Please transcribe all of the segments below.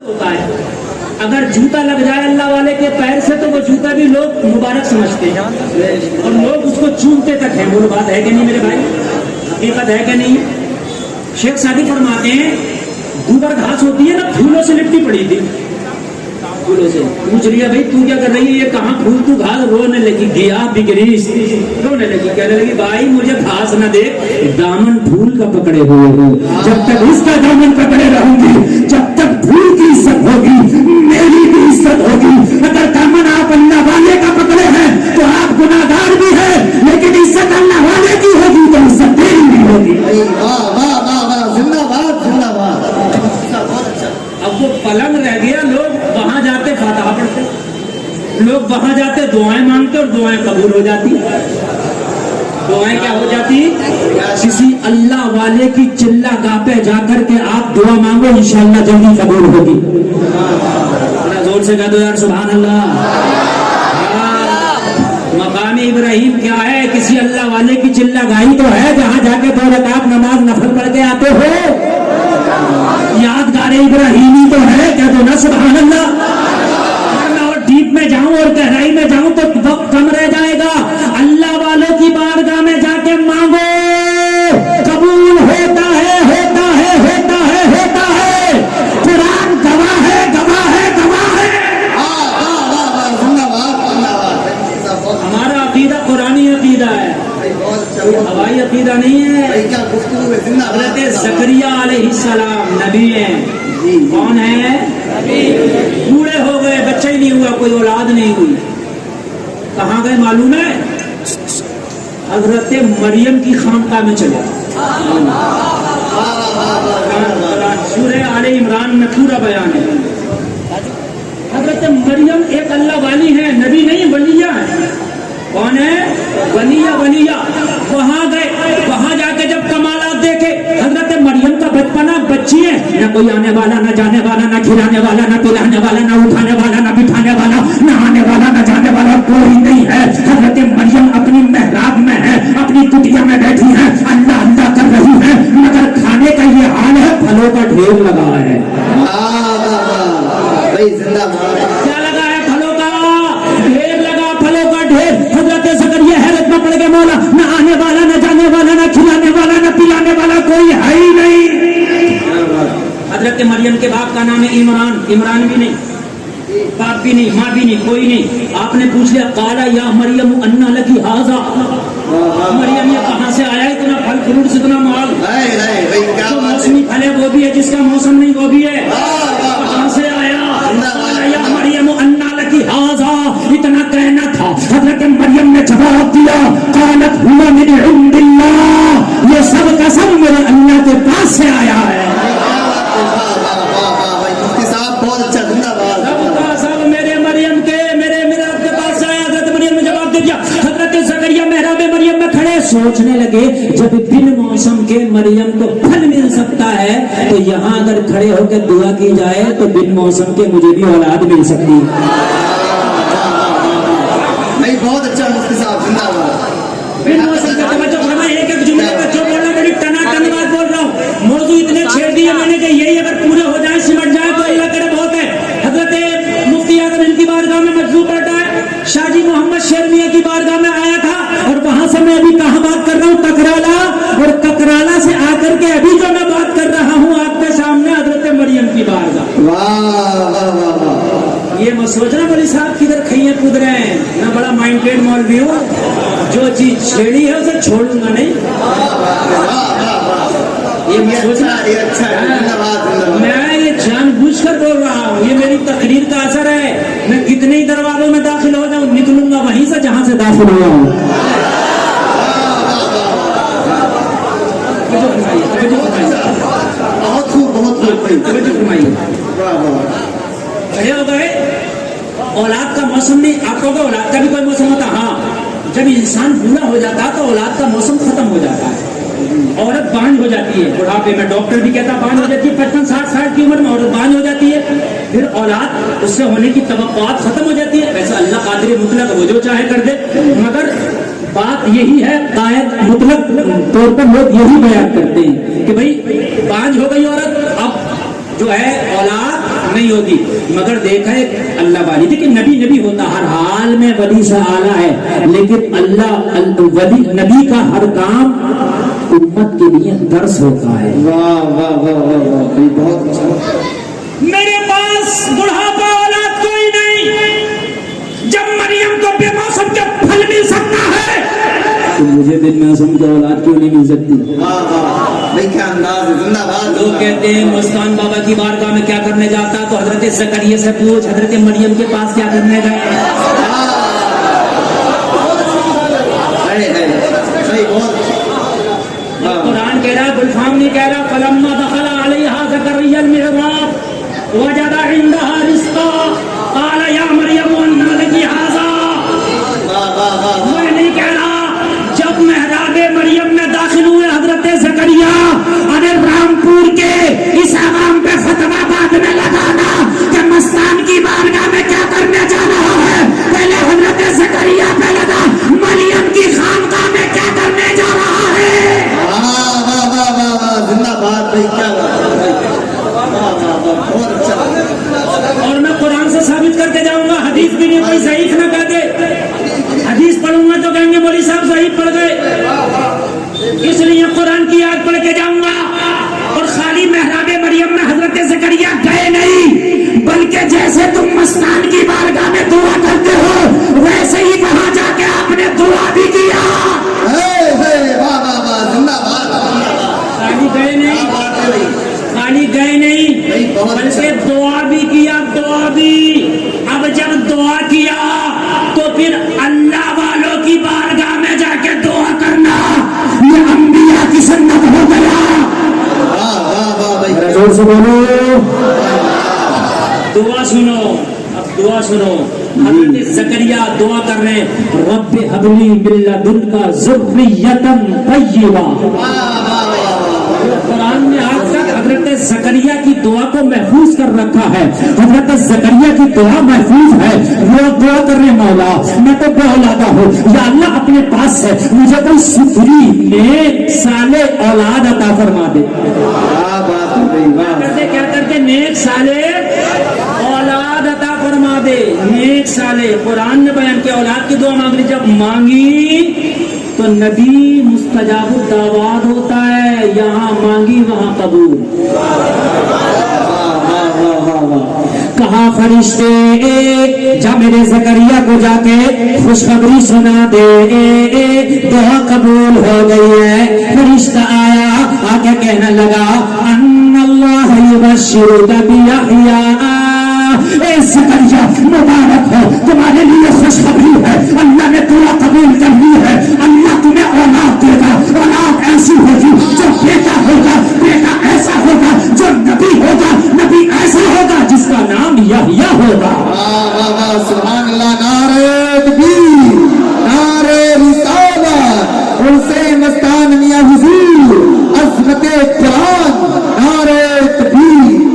ہوتا ہے اگر جوتا لگ جائے اللہ والے کے پیر سے تو وہ جوتا بھی لوگ مبارک سمجھتے ہیں اور لوگ اس کو چومتے تک ہیں. وہ بات ہے کہ نہیں میرے بھائی؟ حقیقت ہے کہ نہیں؟ شیخ سعدی فرماتے ہیں دوبر گھاس ہوتی ہے نا پھولوں سے لپٹی پڑی تھی. پھولوں سے پوچھ رہی ہے بھائی تو کیا کر رہی ہے؟ یہ کہاں پھول تو گھاس. رونے لگی گیا بگریس رونے لگی کہنے لگی بھائی مجھے گھاس نہ دے دامن پھول کا پکڑے ہوئے ہوں. جب تک اس کا دامن پکڑے رہوں گی جب تک پھول کی عزت ہوگی میری بھی عزت ہوگی. اگر دامن آپ اللہ والے کا پکڑے ہیں تو آپ گناہگار بھی ہیں لیکن عزت اللہ والے کی ہوگی تو عزت تیری بھی ہوگی. اب وہ پلنگ رہ گیا. لوگ وہاں جاتے فاتحہ پڑھتے, لوگ وہاں جاتے دعائیں مانگتے اور دعائیں قبول ہو جاتی. دعائیں کیا ہو جاتی؟ کسی اللہ والے کی چلہ گاہ پہ جا کر کے آپ دعا مانگو انشاءاللہ جلدی قبول ہوگی. زور سے کہہ دو یار سبحان اللہ. مقام ابراہیم کیا ہے؟ کسی اللہ والے کی چلہ گاہی تو ہے جہاں جا کے 2 رکعت نماز نفل پڑھ کے آتے ہو. یادگار ابراہیمی تو ہے کہہ دو نا سبحان اللہ. میں اور ڈیپ میں جاؤں اور گہرائی میں جاؤں تو وقت کم رہ جائے گا. اللہ والوں کی بارگاہ میں جا کے مانگو قبول ہوتا ہے ہوتا ہے ہوتا ہے ہوتا ہے. قرآن گواہ ہے گواہ ہے گواہ ہے. ہمارا عقیدہ قرآنی عقیدہ ہے, ہوائی عقیدہ نہیں ہے. حضرت زکریا علیہ السلام نبی ہیں. کون ہے؟ بوڑھے ہو گئے, بچہ ہی نہیں ہوا, کوئی اولاد نہیں ہوئی. کہاں گئے معلوم ہے؟ حضرت مریم کی خانقاہ میں چلے. سورہ آل عمران میں پورا بیان ہے. حضرت مریم ایک اللہ والی ہے, نبی نہیں ولیہ ہے. کون ہے؟ ولیہ. وہاں گئے, وہاں جا کے جب کمالات دیکھے حضرت مریم کا بچپنا, بچی ہے نہ کوئی آنے والا نہ جانے والا نہ کھلانے والا نہ پلانے والا نہ اٹھانے والا نہ بٹھانے والا نہ آنے والا نہ جانے والا کوئی نہیں ہے. حضرت مریم اپنی محراب میں ہے, اپنی کٹیا میں بیٹھی ہے, اللہ اللہ کر رہی ہے, مگر کھانے کا یہ حال ہے پھلوں کا ڈھیر لگا ہے. کیا لگا ہے؟ پھلوں کا ڈھیر لگا, پھلوں کا ڈھیر. حضرت زکریا حیرت میں پڑ گئے, مولا نہ آنے والا نہ جانے والا نہ کھلانے والا نہ پلانے والا کوئی ہے ہی نہیں. حضرت مریم کے باپ کا نام ہے عمران. عمران بھی نہیں, باپ بھی نہیں, ماں بھی نہیں, کوئی نہیں. آپ نے پوچھ لیا قالا یا مریم انا لکی ھذا, مریم یہ کہاں سے آیا اتنا پھل فروٹ اتنا مال؟ جو موسمی پھل ہے وہ بھی ہے, جس کا موسم نہیں وہ بھی ہے. کہاں سے آیا؟ قالا یا مریم انا لکی ھذا, اتنا کہنا تھا. حضرت مریم نے جواب دیا قالت ھو من عند اللہ, یہ سب کا سب میرے اللہ کے پاس سے آیا ہے. سوچنے لگے جب بن موسم کے مریم کو پھل مل سکتا ہے تو یہاں اگر کھڑے ہو کے دعا کی جائے تو بن موسم کے مجھے بھی اولاد مل سکتی. نہیں بہت اچھا مفتی صاحب زندہ باد. بن موسم کا توجہ فرما, ایک ایک جملے پر جو بول رہا بڑی ٹنا بات بول رہا ہوں. موضوع اتنے چھیڑ دیے میں نے کہ یہی اگر پورے ہو جائیں سمٹ جائے تو اللہ کرے بہت ہے. حضرت مفتی اعظم ان کی بارگاہ میں مجذوب پڑتا ہے. شاہ جی محمد شیر میاں کی بارگاہ میں آیا تھا اور وہاں سے میں ابھی کہاں بات کر رہا ہوں؟ ککرالا. اور ککرالا سے آ کر کے ابھی جو میں بات کر رہا ہوں آپ کے سامنے حضرت مریم کی بارگاہ. یہ میں سوچ رہا بڑی صاحب کدھر کھئیے کود رہے ہیں. میں بڑا مائنڈیڈ مولوی ہوں, جو چیز چھیڑی ہے اسے چھوڑوں گا نہیں. یہ میں سوچ رہا, میں یہ جان بوجھ کر بول رہا ہوں, یہ میری تقریر کا اثر ہے. میں کتنے ہی دروازوں میں داخل ہو جاؤں نکلوں گا وہیں سے جہاں سے داخل ہوا ہوں. بہت خوب بہت خوب. کھڑے ہو گئے. اولاد کا موسم نہیں, آپ کو اولاد کا بھی کوئی موسم ہوتا. ہاں, جب انسان بوڑھا ہو جاتا تو اولاد کا موسم ختم ہو جاتا ہے. عورت بانجھ ہو جاتی ہے بڑھاپے میں, ڈاکٹر بھی کہتا بانجھ ہو جاتی ہے. 55-60 سال کی عمر میں عورت بانجھ ہو جاتی ہے. پھر اولاد اس سے ہونے کی توقعات ختم ہو جاتی ہے. ویسے اللہ قادر مطلق وہ جو چاہے کر دے, مگر بات یہی ہے قائد مطلق طور پر لوگ یہی بیان کرتے ہیں کہ بھائی بانجھ ہو گئی عورت, اب جو ہے اولاد نہیں ہوتی. مگر دیکھا ہے اللہ والی دیکھیں نبی ہوتا ہر حال میں ولی سے اعلیٰ ہے, لیکن اللہ ولی نبی کا ہر کام امت کے لیے درس ہوتا ہے. واہ واہ واہ واہ واہ بھائی بہت اچھا. میرے پاس بڑھاپا اولاد کوئی نہیں, جب مریم کو بے موسم کے پھل مل سکتا ہے تو مجھے بن موسم کی اولاد کیوں نہیں مل سکتی؟ واہ واہ بھائی کیا انداز ہے, زندہ باد. لوگ کہتے ہیں مستان بابا کی بارگاہ میں کیا کرنے جاتا, تو حضرت زکریا سے پوچھ حضرت مریم کے پاس کیا کرنے گئے. قرآن کہہ رہا, گلفام نہیں کہہ رہا, فلما دخل علیہا زکریا المحراب وجد عندها رزقا قال یا مریم ان لک ھذا. میں نہیں کہہ رہا, جب محراب مریم میں داخل ہوئے حضرت زکریا, ارے رامپور کے اس عوام پہ فتویٰ بعد میں لگانا کہ مستان کی بارگاہ میں کیا کرنے جا رہا ہے, پہلے حضرت زکریا پہ لگا مریم کی خانقاہ میں کیا کرنے جا رہا ہے. زندہ باد بھائی, کیا بات ہے بھائی, بہت اچھا. اور میں قرآن سے ثابت کر کے جاؤں گا, حدیث بھی نہیں, کوئی ضعیف نہ کہہ دے. حدیث پڑھوں گا تو کہیں گے مولوی صاحب ضعیف پڑھ گئے, اس لیے قرآن کی آیت پڑھ کے جاؤں گا. اور خالی محراب مریم میں حضرت زکریا گئے نہیں, بلکہ جیسے تم مستان کی بارگاہ میں دعا کرتے ہو ویسے ہی وہاں جا کے آپ نے دعا بھی کیا. خالی گئے نہیں, خالی گئے نہیں, بلکہ دعا بھی کیا, دعا بھی. اب جب دعا کیا تو پھر اللہ والوں کی بارگاہ میں جا کے دعا کرنا یہ انبیاء کی سنت ہو گیا. زور سے بولو, دعا سنو, اب دعا سنو. حضرت زکریا دعا کر رہے ہیں, رب ہب لی من لدنک ذریۃ طیبہ. قرآن نے آج تک حضرت زکریا کی دعا کو محفوظ کر رکھا ہے. حضرت زکریا کی دعا محفوظ ہے, وہ دعا کر رہے مولا میں تو بے اولادہ ہوں, یا اللہ اپنے پاس سے مجھے کوئی ستھری نیک صالح اولاد عطا فرما دے. کیا کرتے نیک صالح اولاد عطا فرما دے, نیک صالح. قرآن نے بیان کیا اولاد کی دعا مانگنی, جب مانگی تو نبی مستجاب الدعوات ہوتا ہے, یہاں مانگی وہاں قبول. کہا فرشتے جا میرے زکریا کو جا کے خوشخبری سنا دے, دعا قبول ہو گئی ہے. فرشتہ آیا, آ کے کہنے لگا ان اللہ یبشرک بیحییٰ. اے زکریا مبارک ہو, تمہارے لیے خوشخبری ہے, اللہ نے دعا قبول کر لی ہے, اللہ تمہیں اولاد دے گا. اولاد ایسی ہوگی جو بیٹا ہوگا, بیٹا ایسا ہوگا جو نبی ہوگا, نبی ایسا ہوگا جس کا نام یحییٰ ہوگا. سبحان اللہ. نعرہ تکبیر, نعرہ رسالت, حسین مستان میاں حضور, عظمت قرآن, نعرہ تکبیر.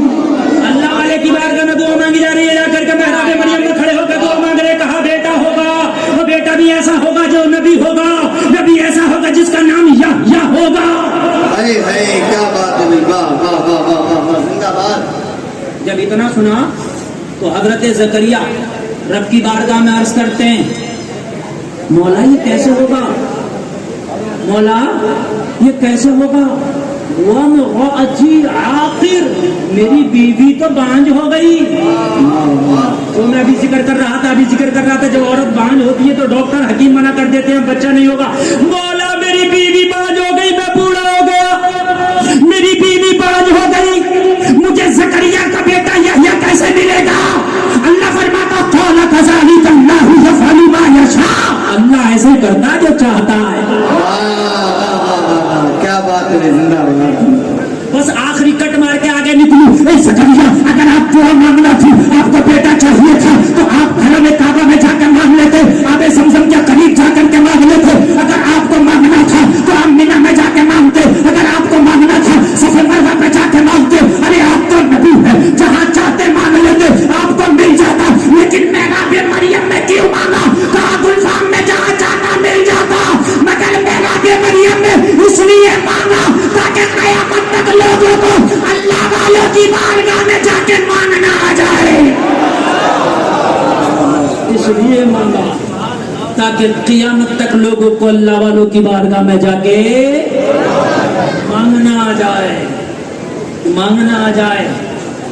اللہ والے کی بارگاہ میں دعا مانگی جا رہی ہے, جا کر کے محراب مریم میں کھڑے ہو کے دعا مانگ رہے. کہا بیٹا ہوگا, وہ بیٹا بھی ایسا ہوگا جو نبی ہوگا, نبی ایسا ہوگا جس کا نام یحییٰ ہوگا. کیا بات ہے بھائی, واہ واہ واہ واہ واہ, زندہ باد. جب اتنا سنا تو حضرت زکریا رب کی بارگاہ میں عرض کرتے ہیں مولا یہ کیسے ہوگا, مولا یہ کیسے ہوگا. عاقر, میری بیوی تو بانج ہو گئی. تو میں ابھی ذکر کر رہا تھا جب عورت بانج ہوتی ہے تو ڈاکٹر حکیم منع کر دیتے ہیں بچہ نہیں ہوگا. مولا میری بیوی بانج ہو گئی, میں بوڑھا ہو گیا, میری بیوی بانج ہو گئی, مجھے زکریا کا بیٹا یحییٰ کیسے ملے گا. اللہ فرماتا قال کذالک اللہ یفعل ما یشاء, اللہ ایسے کرتا جو چاہتا ہے. کیا بات ہے, زندہ باد. بس آخری کٹ مار کے آگے نکلوں. اے زکریا اگر آپ دعا مانگنا تھی, آپ کو بیٹا چاہیے تھا تو آپ گھر میں کعبہ میں جا کر مانگ لیتے, آب زمزم کے قریب جا کر کے مانگ لیتے. اگر آپ کو مانگنا اس لیے مانگا تاکہ قیامت تک لوگوں کو اللہ والوں کی بارگاہ میں جا کے مانگنا آ جائے.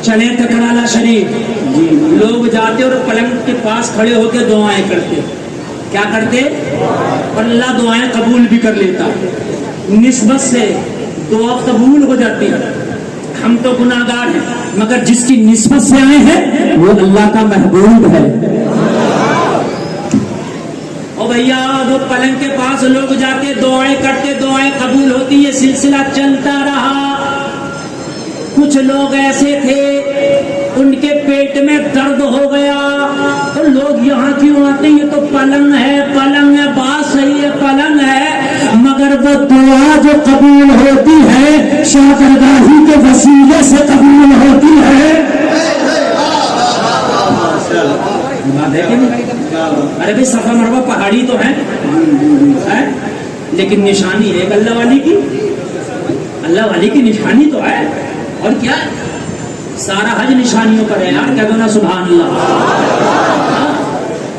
چلے تکرالا شریف لوگ جاتے اور پلنگ کے پاس کھڑے ہو کے دعائیں کرتے. کیا کرتے؟ اور اللہ دعائیں قبول بھی کر لیتا. نسبت سے دعا قبول ہو جاتی ہے. ہم تو گناہگار ہیں مگر جس کی نسبت سے آئے ہیں وہ اللہ کا محبوب ہے. اور بھیا وہ پلنگ کے پاس لوگ جاتے دعائیں کرتے دعائیں قبول ہوتی. یہ سلسلہ چلتا رہا. کچھ لوگ ایسے تھے ان کے پیٹ میں درد ہو گیا تو لوگ یہاں کیوں آتے ہیں؟ یہ تو پلنگ ہے بات صحیح ہے پلنگ ہے مگر وہ دعا جو قبول ہوتی ہے شاکرگاہی کے وسیلے سے قبول ہوتی ہے. بات ہے کہ نہیں؟ ارے بھائی صفا مروہ پہاڑی تو ہے لیکن نشانی ہے اللہ والی کی نشانی تو ہے. اور کیا سارا حج نشانیوں پر ہے یار. کہہ دو نا سبحان اللہ.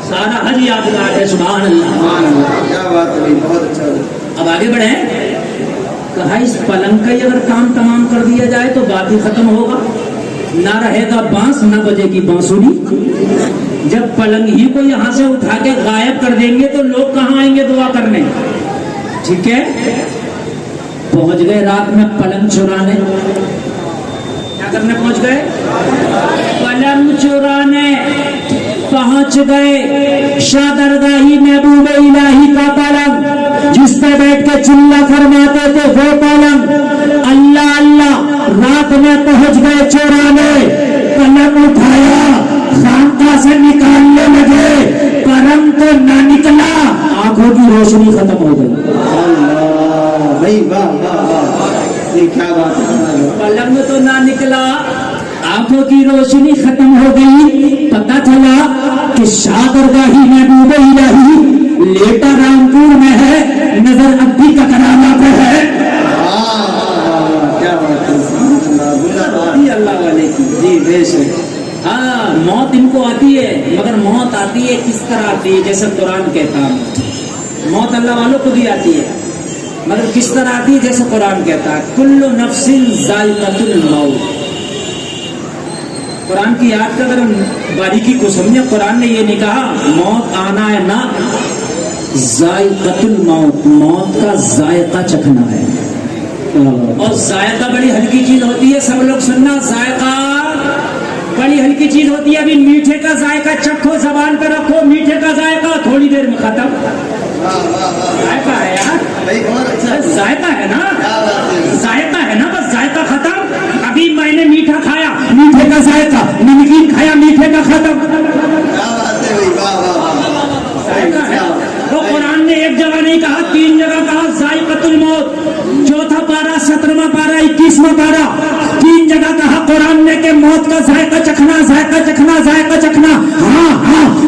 سارا حج یادگار ہے. سبحان اللہ. کیا بات ہے بہت اچھا. اب آگے بڑھیں. کہا اس پلنگ کا ہی اگر کام تمام کر دیا جائے تو بات ہی ختم ہوگا. نہ رہے گا بانس نہ بجے گی بانسری. جب پلنگ ہی کو یہاں سے اٹھا کے غائب کر دیں گے تو لوگ کہاں آئیں گے دعا کرنے؟ ٹھیک ہے. پہنچ گئے رات میں پلنگ چرانے. کیا کرنے پہنچ گئے؟ پلنگ چرانے پہنچ گئے. شادرگاہی محبوب الہی کا پلنگ جس پہ بیٹھ کے چلا فرماتے تھے وہ پلنگ. اللہ اللہ رات میں پہنچ گئے چورانے. پلنگ اٹھایا خانقاہ سے نکالنے لگے. پلنگ تو نہ نکلا. آنکھوں کی روشنی ختم ہو گئی. پلنگ تو نہ نکلا آنکھوں کی روشنی ختم ہو گئی. پتہ چلا کہ شادرگاہی محبوب الہی لیٹا رامپور میں ہے نظر اب بھی ککرالا پہ ہے. اللہ والے کی جی بے شک. ہاں موت ان کو آتی ہے مگر موت آتی ہے کس طرح آتی ہے؟ جیسے قرآن کہتا ہے موت اللہ والوں کو بھی آتی ہے مگر کس طرح آتی ہے؟ جیسے قرآن کہتا ہے کل نفس ذائقۃ الموت. قرآن کی یاد کا اگر باریکی کو سمجھے قرآن نے یہ نہیں کہا موت آنا ہے نہ ذائقۃ الموت. موت کا ذائقہ چکھنا ہے. اور ذائقہ بڑی ہلکی چیز ہوتی ہے. سب لوگ سننا ذائقہ بڑی ہلکی چیز ہوتی ہے. ابھی میٹھے کا ذائقہ چکھو زبان پہ رکھو. میٹھے کا ذائقہ تھوڑی دیر میں ختم. ذائقہ ہے یار ذائقہ ہے نا بس ذائقہ ختم. ابھی میں نے میٹھا کھایا میٹھے کا ذائقہ. نمکین کھایا میٹھے کا ختم. ذائقہ ہے. تو قرآن نے ایک جگہ نہیں کہا 3 جگہ کہا ذائقۃ الموت. 4 پارہ 17واں پارہ 21واں پارہ 3 جگہ کہا قرآن نے کہ موت کا ذائقہ چکھنا ذائقہ چکھنا ذائقہ چکھنا. ہاں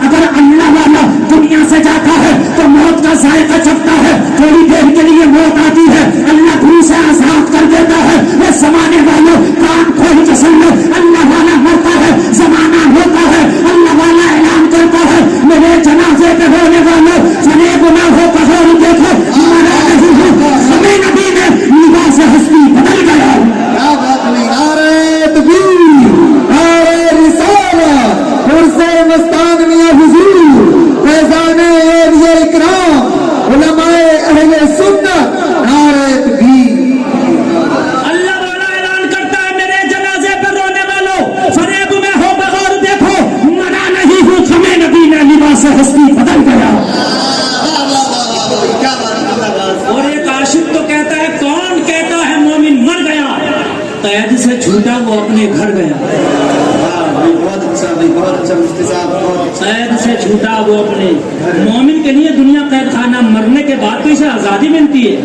اگر اللہ والا دنیا سے جاتا ہے تو موت کا ذائقہ چکھتا ہے. تھوڑی دیر کے لیے موت آتی ہے اللہ دھو سے آزاد کر دیتا ہے. وہ زمانے والوں کان کھول کے سن لو. اللہ والا مرتا ہے زمانہ ہوتا ہے. اللہ والا اعلان کرتا ہے میرے جنازے پہ ہونے والوں سنے گناہوں کا حال دیکھو مرا نہیں ہوں. ہمیں نبی نے لباس ہستی بدل گیا. کیا بات نہیں. نعرہ تکبیر نعرہ رسالت عرصہ مستان میاں حضور فیضان اولیاء اکرام علماء اہل سنت نعرہ تکبیر. اللہ والا اعلان کرتا ہے میرے جنازے پر رونے والوں فریب میں ہو بغور دیکھو مرا نہیں ہوں. ہمیں نبی نے لباس ہستی بدل گیا. اور ایک عاشق تو کہتا ہے کون کہتا ہے مومن مر گیا. قید سے چھوٹا وہ اپنے گھر گیا. بہت اچھا بہت اچھا مفتی صاحب بہت اچھا. قید سے چھوٹا وہ اپنے. مومن کے لیے دنیا قید خانہ مرنے کے بعد تو اسے آزادی ملتی ہے.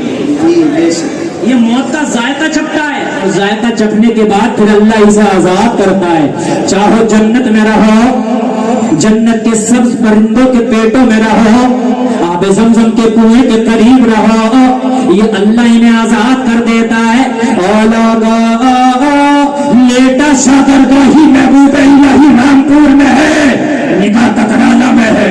جی بے شک. یہ موت کا ذائقہ چکھتا ہے اور ذائقہ چکھنے کے بعد پھر اللہ اسے آزاد کرتا ہے. چاہو جنت میں رہو جنت کے سبز پرندوں کے پیٹوں میں رہو آب زمزم کے کنویں کے قریب رہو یہ اللہ انہیں آزاد کر دیتا ہے. لیٹا شادرگاہی محبوب الہی رامپور میں ہے نگاہ تکرالا میں ہے.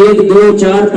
1, 2, 4,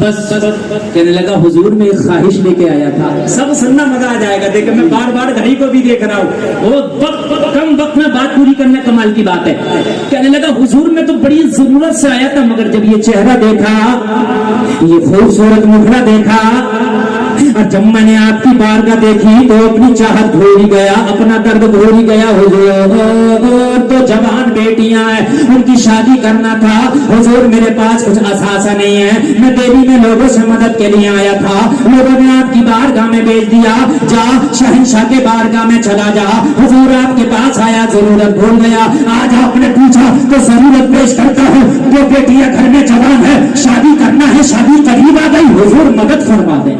بس کہنے لگا حضور میں ایک خواہش لے کے آیا تھا. سب سننا مزہ آ جائے گا. دیکھیں میں بار بار گھڑی کو بھی دیکھ رہا ہوں, وہ کم وقت میں بات پوری کرنا کمال کی بات ہے. کہنے لگا حضور میں تو بڑی ضرورت سے آیا تھا, مگر جب یہ چہرہ دیکھا, یہ خوبصورت مکھڑا دیکھا, اور جب میں نے آپ کی بارگاہ دیکھی تو اپنی چاہت بھول ہی گیا, اپنا درد بھول ہی گیا. حضور تو جوان بیٹیاں ہیں, ان کی شادی کرنا تھا. حضور میرے پاس کچھ اثاثہ نہیں ہے, میں دہلی میں لوگوں سے مدد کے لیے آیا تھا. لوگوں نے آپ کی بارگاہ میں بھیج دیا, جا شہنشاہ کے بارگاہ میں چلا جا. حضور آپ کے پاس آیا, ضرورت بھول گیا. آج آپ نے پوچھا تو ضرورت پیش کرتا ہوں. وہ بیٹیاں گھر میں جوان ہے, شادی کرنا ہے, شادی قریب آ گئی, حضور مدد فرما دیں.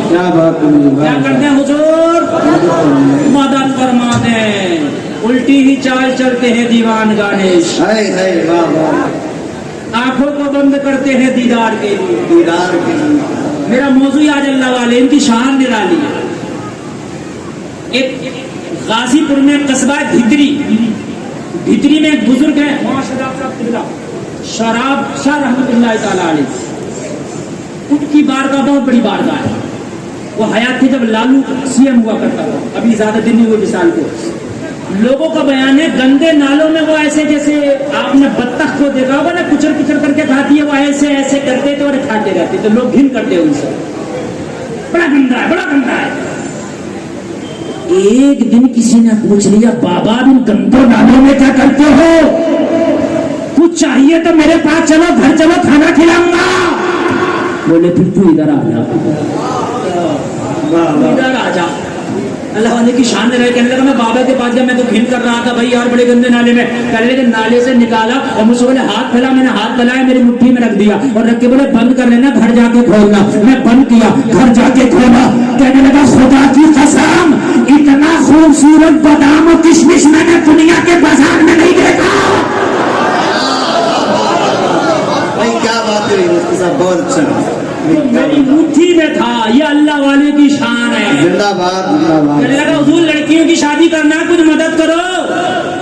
کیا بات ہے کیا کرتے ہیں حضور؟ مدد فرما دیں. الٹی ہی چال چلتے ہیں دیوان گانیش, واہ واہ آنکھوں کو بند کرتے ہیں دیدار کے لیے. دیدار کے لیے. میرا موضوع آج اللہ والے ان کی شان نرالی ہے. ایک غازی پور میں قصبہ بھتری میں ایک بزرگ ہے, شراب شاہ رحمت اللہ تعالی علیہ. ان کی بارگاہ بہت بڑی بارگاہ ہے. وہ حیات تھے جب لالو سی ایم ہوا کرتا تھا, ابھی زیادہ دن نہیں ہوئے مثال کو. لوگوں کا بیان ہے گندے نالوں میں وہ ایسے جیسے آپ نے بطخ کو دیکھا ہوگا نا, کچر کچر کر کے کھاتی ہے, وہ ایسے ایسے کرتے تھے اور کھاتے رہتے تھے. لوگ گھن کرتے ان سے, بڑا گندا ہے, بڑا گندا ہے. ایک دن کسی نے پوچھ لیا, بابا ان گندوں نالوں میں کیا کرتے ہو؟ کچھ چاہیے تو میرے پاس چلو, گھر چلو, کھانا کھلاؤں گا. بولے پھر تو ادھر آ جا, ادھر آ جا. اللہ والے کی شان رہے. کہنے لگا میں بابا کے پاس جب میں تو گھن کر رہا تھا, بھائی یار بڑے گندے نالے میں. کہنے لگے نالے سے نکالا اور مجھ سے بولے ہاتھ پھیلا. میں نے ہاتھ پھیلایا, میری مٹھی میں رکھ دیا اور رکھ کے بولے بند کر لینا, گھر جا کے کھولنا. میں بند کیا, گھر جا کے کھولا. کہنے لگا خدا کی قسم, اتنا خوبصورت بادام اور کشمش میں نے دنیا کے بازار میں نہیں دیکھا. بھائی کیا بات ہے مفتی صاحب, بہت اچھا. میری مٹھی میں تھا. یہ اللہ والے کی شان ہے. زندہ باد زندہ باد. کہنے لگا حضور لڑکیوں کی شادی کرنا, کچھ مدد کرو.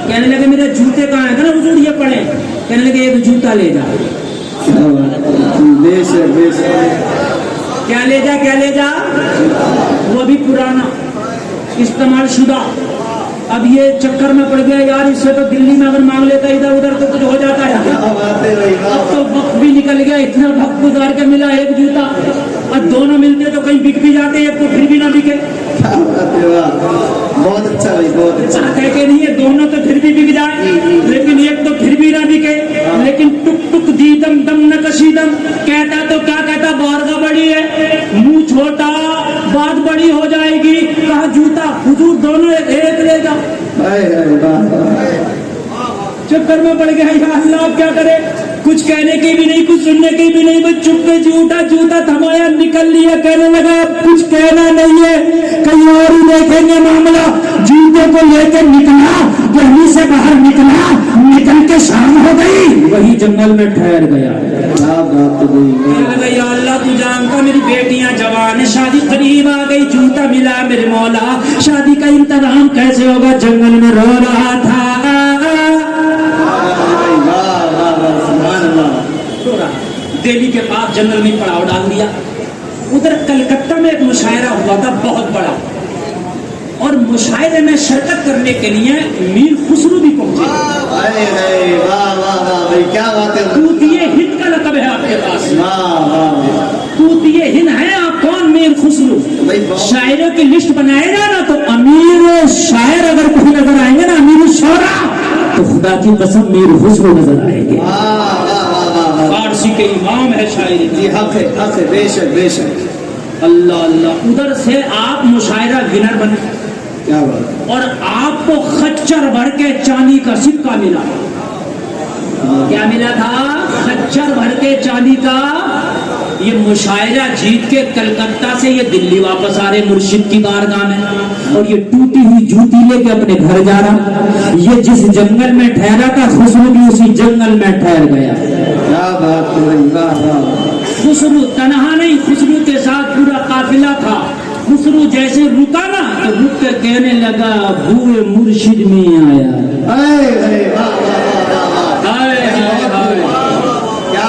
کہنے لگے میرے جوتے کہاں ہیں؟ کہنا حضور یہ پڑے. کہنے لگے ایک جوتا لے جا. کیا لے جا وہ بھی پرانا استعمال شدہ. اب یہ چکر میں پڑ گیا یار, اس سے تو دلی میں اگر مانگ لیتا ادھر ادھر تو کچھ ہو جاتا ہے. اب تو وقت بھی نکل گیا, اتنا وقت گزار کے ملا ایک جوتا, اور دونوں ملتے تو کہیں بک بھی جاتے, ایک تو پھر بھی نہ بکے. بہت اچھا بھائی, بہت اچھا. کہہ کے نہیں ہے دونوں تو پھر بھی بک جائے, لیکن ایک تو پھر بھی نہ بکے. لیکن ٹک ٹک دیدم دم نہ کشیدم کہتا تو کیا کہتا, بارگاہ بڑی ہے, منہ چھوٹا, بات بڑی ہو جائے گی. کہا جوتا, حضور دونوں ایک لے جاؤ. چکر میں پڑ گیا, یا اللہ اب کیا کرے, کچھ کہنے کی بھی نہیں, کچھ سننے کی بھی نہیں. بس چپ کے جوتا تھمایا, نکل لیا. کہنے لگا اب کچھ کہنا نہیں ہے, کہیں اور ہی دیکھیں گے معاملہ. جوتے کو لے کے نکلا, گرمی سے باہر نکلا, نکل کے شام ہو گئی, وہی جنگل میں ٹھہر گیا. کہنے لگا یا اللہ تو جانتا میری بیٹیاں جوان, شادی قریب آ گئی, جوتا ملا میرے مولا, شادی کا انتظام کیسے ہوگا؟ جنگل میں رو رہا تھا. دہلی کے پاس جنگل میں پڑاؤ ڈال دیا. ادھر کلکتہ میں ایک مشاعرہ ہوا تھا بہت بڑا, اور مشاعرے میں شرکت کرنے کے لیے میر خسرو بھی پہنچے. کیا بات ہے, طوطیے ہند کا لقب ہے آپ کے پاس. طوطیے ہند ہے آپ. کون؟ میر خسرو. شاعروں کی لسٹ بنائے گا نا تو امیر شاعر اگر کوئی نظر آئیں گے نا, امیر شعرا, تو خدا کی قسم میر خسرو نظر آئیں گے. فارسی کے امام ہے شاعری. جی حق ہے, حق ہے, بے شک بے شک. اللہ اللہ. ادھر سے آپ مشاعرہ ونر بنے, کیا بات, اور آپ کو خچر بھر کے چاندی کا سکہ ملا. کیا ملا تھا؟ خچر بھر کے چاندی کا. یہ مشاعرہ جیت کے کلکتہ سے یہ دلی واپس آ رہے مرشد کی بارگاہ میں, اور یہ ٹوٹی ہوئی جوتی لے کے اپنے گھر جا رہا. یہ جس جنگل میں ٹھہرا تھا, خسرو بھی اسی جنگل میں ٹھہر گیا. کیا بات ہے. خسرو تنہا نہیں, خسرو کے ساتھ پورا قافلہ تھا. خسرو جیسے رکا نا تو رک کے کہنے لگا بوئے مرشد میں آیا. کیا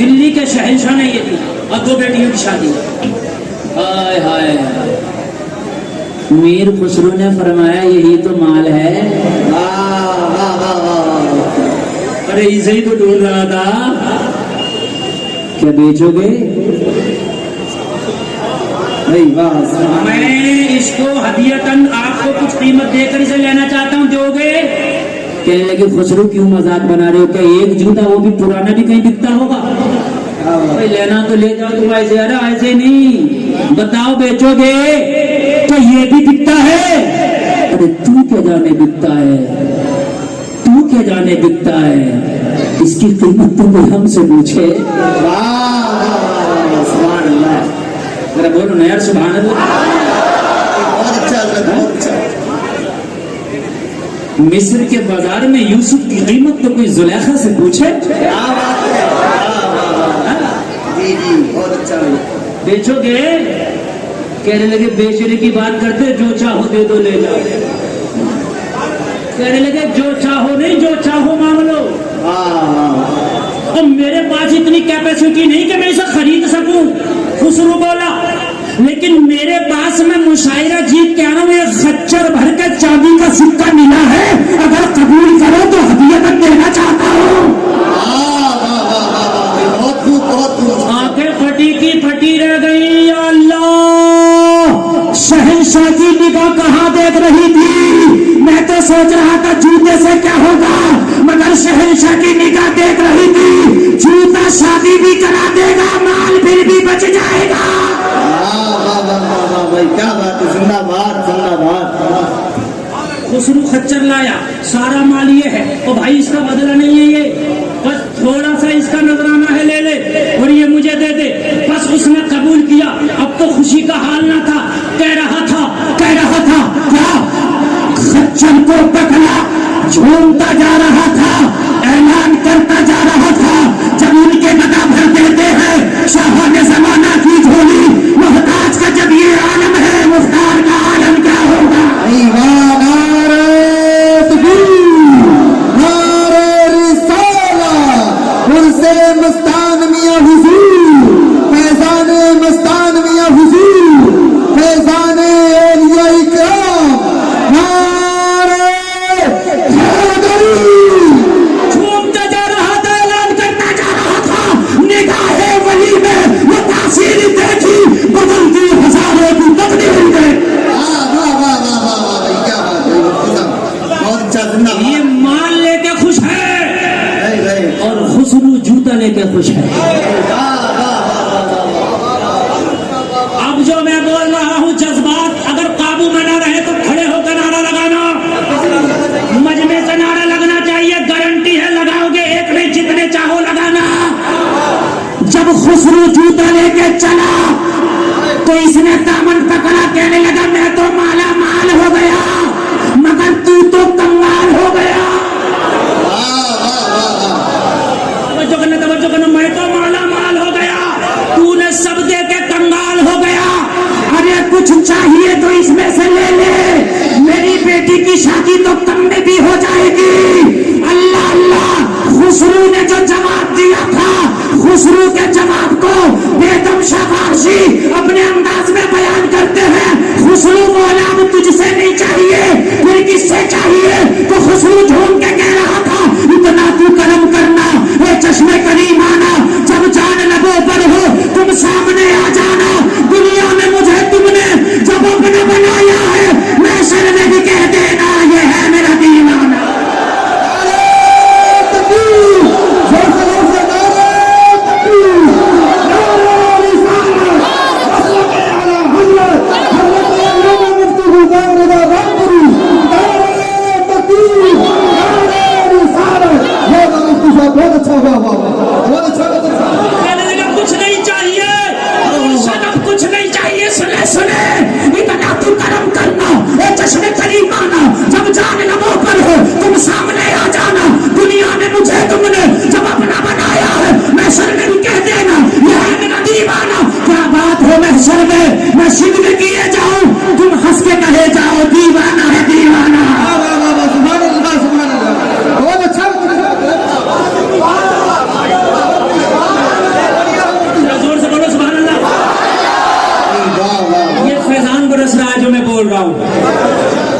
دلی کے شہنشاہ نے یہ دی اور 2 بیٹیوں کی شادی. ہائے ہائے میر خسرو نے فرمایا یہی تو مال ہے. واہ واہ واہ واہ. ارے اسے ہی تو ڈھونڈ رہا تھا. کیا بیچو گے؟ میں اس کو ہدیتاً آپ کو کچھ قیمت دے کر اسے لینا چاہتا ہوں, دو گے؟ کہنے لگے خسرو کیوں مذاق بنا رہے ہو, کیا ایک جوتا وہ بھی پرانا بھی کہیں بکتا ہوگا؟ بھائی لینا تو لے جاؤ تم ایسے. ارے ایسے نہیں, بتاؤ بیچو گے تو یہ بھی بکتا ہے. ارے تو کیا جانے بکتا ہے, تو کیا جانے بکتا ہے, اس کی قیمت تو کوئی ہم سے پوچھے. سبحان اللہ. ذرا بولو نا یار سبحان اللہ. بہت اچھا حضرت, بہت اچھا. مصر کے بازار میں یوسف کی قیمت تو کوئی زلیخا سے پوچھے. کیا بات ہے. جی جی بہت اچھا. بیچو گے؟ کہنے لگے بیچنے کی بات کرتے, جو چاہو دے دو لے جاؤ. کہنے لگے جو چاہو نہیں, جو چاہو مانگ لو. اور میرے پاس اتنی کیپیسٹی نہیں کہ میں اسے خرید سکوں. خسرو بولا لیکن میرے پاس میں مشاعرہ جیت کے آنا, ایک خچر بھر کے چاندی کا سکہ ملا ہے, اگر قبول کرو تو ہدیت دینا چاہتا ہوں. بہت خوب, بہت خوب. آنکھیں پھٹی کی پھٹی رہ گئی. یا اللہ, شہنشاہ کی نگاہ کہاں دیکھ رہی تھی؟ میں تو سوچ رہا تھا جوتے سے کیا ہوگا, مگر شہنشاہ کی نگاہ دیکھ رہی تھی جوتا شادی بھی کرا دے گا, مال پھر بھی بچ جائے گا. بھائی کیا بات ہے. زندہ باد, زندہ باد. خسرو خچر لایا, سارا مال یہ ہے. اور بھائی اس کا بدلہ نہیں ہے یہ, بس تھوڑا سا اس کا نذرانہ ہے, لے لے اور یہ مجھے دے دے. بس اس نے قبول کیا. اب تو خوشی کا حال نہ تھا, کہہ رہا تھا کیا خچر کو پکڑا, جھومتا جا رہا تھا, اعلان کرتا جا رہا تھا. جب ان کے بتا بھر دیتے ہیں شاہان زمانہ کی جھولی, محتاج کا جب یہ عالم ہے, مختار کا عالم کیا ہوگا؟ مستان میاں حضور, فیضان مستان میاں حضور, فیضان اولیاء اکرام. جھومتا جا رہا تھا, اعلان کرتا جا رہا تھا. نگاہ ولی میں وہ تاثیر دیکھی, بدلتی ہزاروں کی تقدیر میں. بہت اچھا. زندہ باد. یہ مال لے کے خوش ہے اور خسرو جوتا لے کے خوش ہے. اب جو میں بول رہا ہوں جذبات اگر قابو میں نہ رہے تو کھڑے ہو کر نعرہ لگانا. مجمع سے نعرہ لگنا چاہیے, گارنٹی ہے لگاؤ گے, ایک نہیں جتنے چاہو لگانا. جب خسرو جوتا لے کے چلا تو اس نے دامن پکڑا, کہنے لگا میں تو مالا مال ہو گیا مگر تو کنگال ہو گیا. توجہ کرنا, میں تو مالا مال ہو گیا, تو نے سب دے کے کنگال ہو گیا. ارے کچھ چاہیے تو اس میں سے لے لے, میری بیٹی کی شادی تو کم میں بھی ہو جائے گی. اللہ اللہ. خسرو نے جو جواب دیا تھا, خسرو کے جواب کو بیدم شاہ فارسی اپنے انداز میں بیان کرتے ہیں. خسرو بولا اب تجھ سے نہیں چاہیے, پھر کس سے چاہیے؟ تو خسرو جھوم کے کہہ رہا تھا اتنا تو کرم کرنا, اے چشمے کریم آنا, جب جان لبوں پر ہو تم سامنے آ جانا. دنیا میں مجھے تم نے جب اپنا بنایا ہے, میں سر میں بھی کہہ دینا یہ ہے میرا دیوانہ.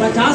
50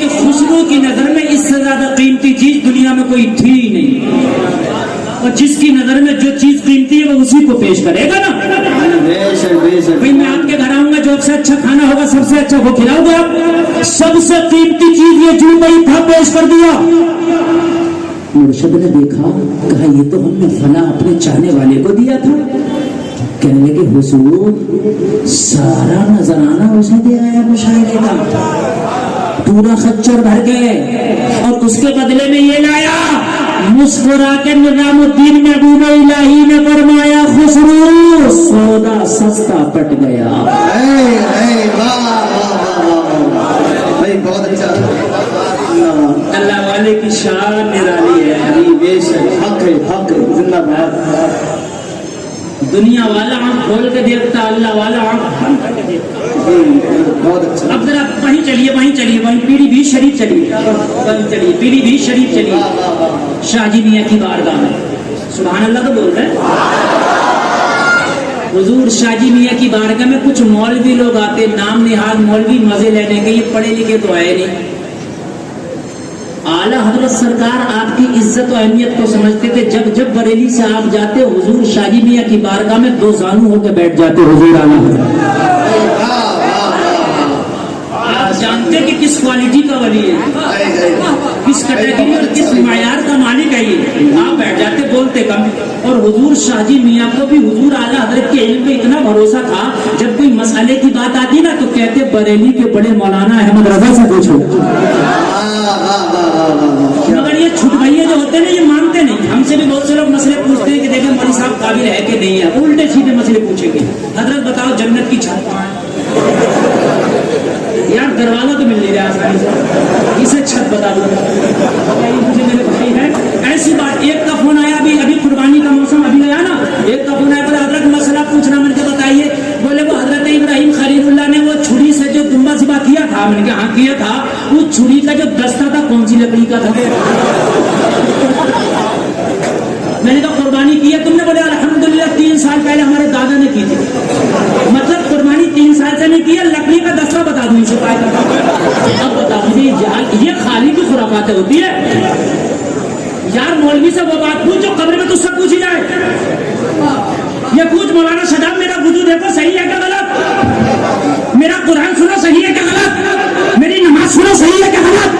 کہ خسرو کی نظر میں اس سے زیادہ قیمتی چیز دنیا میں کوئی تھی ہی نہیں، اور جس کی نظر میں جو چیز قیمتی ہے وہ اسی کو پیش کرے گا نا۔ بے شک بھائی میں آپ کے گھر آؤں گا، جو سب سے اچھا کھانا ہوگا سب سے اچھا وہ کھلاؤ گے آپ؟ سب سے قیمتی چیز یہ جوتا ہی تھا، پیش کر دیا۔ مرشد نے دیکھا، کہا یہ تو ہم نے فلاں اپنے چاہنے والے کو دیا تھا۔ کہنے لگے حضور سارا نذرانہ اسے دے آیا مشاہدے کا، پورا خچر بھر کے، اور اس کے بدلے میں یہ لایا۔ مسکرا کے نظام الدین محبوب الہی نے فرمایا خسرو سودا سستا پٹ گیا۔ بھائی بہت اچھا، اللہ والے کی شان نرالی ہے۔ بے شک حق ہے، حق ہے، زندہ باد۔ دنیا والا آنکھ کھول کے دیکھتا، اللہ والا آنکھ بند کر کے دیکھتا۔ بہت اچھا۔ اب ذرا وہیں چلیے، وہیں پیری بھی شریف چلیے، وہیں چلیے پیری بھی شریف چلیے، شاہ جی میاں کی بارگاہ میں۔ سبحان اللہ تو بول رہے ہیں۔ حضور شاہ جی میاں کی بارگاہ میں کچھ مولوی لوگ آتے، نام نہاد مولوی، مزے لینے کے، یہ پڑھے لکھے تو آئے نہیں۔ اعلیٰ حضرت سرکار آپ کی عزت و اہمیت کو سمجھتے تھے، جب جب بریلی سے آپ جاتے حضور شاہ جی میاں کی بارگاہ میں دو زانو ہو کے بیٹھ جاتے حضور اعلیٰ حضرت۔ آپ جانتے کہ کس کوالٹی کا ولی ہے، کس کیٹیگری اور کس معیار کا مالک ہے یہ۔ آپ بیٹھ جاتے، بولتے کم، اور حضور شاہ جی میاں کو بھی حضور اعلیٰ حضرت کے علم پہ اتنا بھروسہ تھا، جب کوئی مسئلے کی بات آتی نا تو کہتے بریلی کے بڑے مولانا احمد رضا سے پوچھو۔ مگر یہ چھٹ بھائیے جو ہوتے ہیں نا، یہ مانتے نہیں۔ ہم سے بھی بہت سے لوگ مسئلے پوچھتے ہیں کہ دیکھیں مولوی صاحب قابل ہے کہ نہیں ہے، الٹے سیدھے مسئلے پوچھیں گے۔ حضرت بتاؤ جنت کی چھت کہاں ہے؟ یار دروازہ تو مل نہیں رہا آسانی سے، اسے چھت بتا دو۔ مجھے میرے بھائی ہے ایسی بات، ایک کا فون آیا، ابھی قربانی کا موسم ابھی گیا نا، ایک کا فون آیا، بولے حضرت مسئلہ پوچھنا، میں نے کہا بتائیے۔ بولے وہ حضرت ابراہیم خلیل اللہ نے وہ چھری سے جو دمبا ذبح کیا تھا، میں نے کہا ہاں کیا تھا، اس چھری کا جو دستہ تھا کون سی لکڑی کا تھا؟ میں نے کہا قربانی کی ہے تم نے؟ بولے الحمدللہ 3 سال پہلے ہمارے دادا نے کی تھی۔ مطلب قربانی 3 سال سے نہیں کی ہے، لکڑی کا دستہ بتا دوں اسے پائے تھا۔ اب بتا مجھے یہ خالی کی خرافاتیں ہوتی ہے یار۔ مولوی سے وہ بات پوچھ جو قبر میں تجھ سے پوچھی جائے، یہ پوچھ مولانا شجاع میرا وضو دیکھو صحیح ہے کہ غلط، میرا قرآن سنو صحیح ہے کہ غلط، میری نماز سنو صحیح ہے کہ غلط۔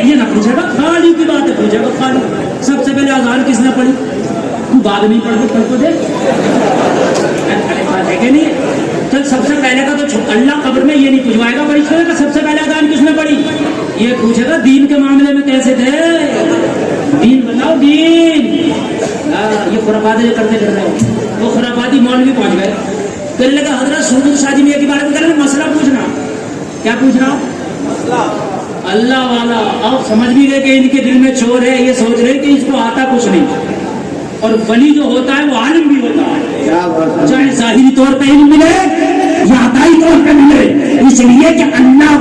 یہ نہ پوچھے گا، خالی کی بات ہے، پوچھے گا خالی۔ سب سے پہلے اذان کس نے پڑھی؟ تو بعد میں پڑھ کو دے کہ نہیں؟ چل سب سے پہلے کا تو اللہ قبر میں یہ نہیں پوچھوائے گا پریشے کا سب سے پہلے اذان کس نے پڑھی، یہ پوچھے گا دین کے معاملے میں کیسے تھے، دین بتاؤ دین۔ یہ خرافات جو کرتے رہے وہ خرافاتی مولوی پہنچ گئے، کہنے لگا حضرت سعود شاہ جی میاں کے بارے میں کہنے لگا مسئلہ پوچھنا۔ کیا پوچھنا؟ اللہ والا۔ آپ سمجھ بھی گئے کہ ان کے دل میں چور ہے، یہ سوچ رہے کہ اس کو آتا کچھ نہیں، اور ولی جو ہوتا ہے وہ عالم بھی ہوتا ہے، چاہے ظاہری طور پہ علم ملے یا عطائی طور پہ ملے، اس لیے کہ اللہ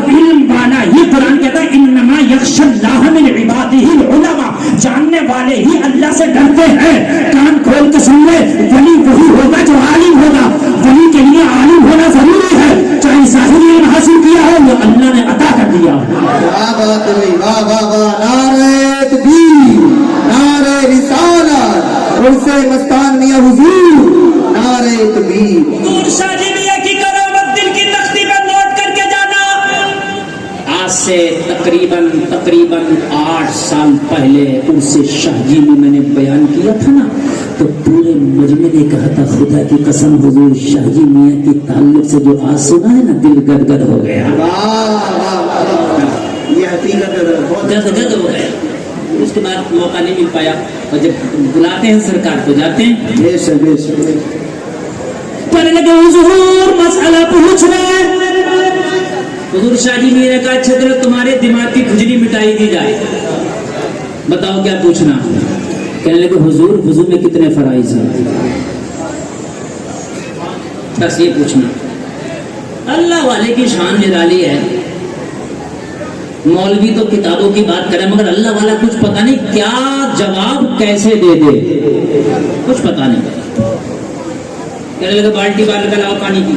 علم والا ہی، قرآن کہتا ہے انما یخشی اللہ من عبادہ العلماء، جاننے والے ہی اللہ سے ڈرتے ہیں۔ کان کھول کے سن لے، ولی وہی ہوگا جو عالم ہوگا، ولی کے لیے عالم ہونا ضروری ہے، چاہے ظاہری علم حاصل کیا ہو وہ اللہ نے عطا کر دیا۔ واہ بات ہوئی، واہ واہ واہ، نعرہ تکبیر، نعرہ رسالت، عرص مستان میاں حضور، نعرہ تکبیر۔ حضور شاہ جی میاں کی کرامت دل کی تختی پر نوٹ کر کے جانا۔ آج سے تقریباً 8 سال پہلے عرص شاہ جی میں نے بیان کیا تھا نا، تو پورے مجمع نے کہا تھا خدا کی قسم حضور شاہ جی میاں کے تعلق سے جو آج سنا ہے نا دل گدگد ہو گیا، یہ حقیقت بہت گدگد ہو گیا۔ اس کے بعد موقع نہیں مل پایا، اور جب بلاتے ہیں سرکار تو جاتے ہیں۔ بے شک بے شک۔ کہنے لگے حضور مسئلہ پوچھ رہے ہیں۔ حضور شاہ جی میاں نے کہا اچھا چلو تمہارے دماغ کی کھجلی مٹائی دی جائے، بتاؤ کیا پوچھنا۔ کہنے لگے حضور وضو میں کتنے فرائض ہیں، بس یہ پوچھنا۔ اللہ والے کی شان نرالی ہے، مولوی تو کتابوں کی بات کرے مگر اللہ والا کچھ پتہ نہیں کیا جواب کیسے دے دے، کچھ پتہ نہیں۔ کہنے لگے بالٹی بال کا لاؤ پانی کی،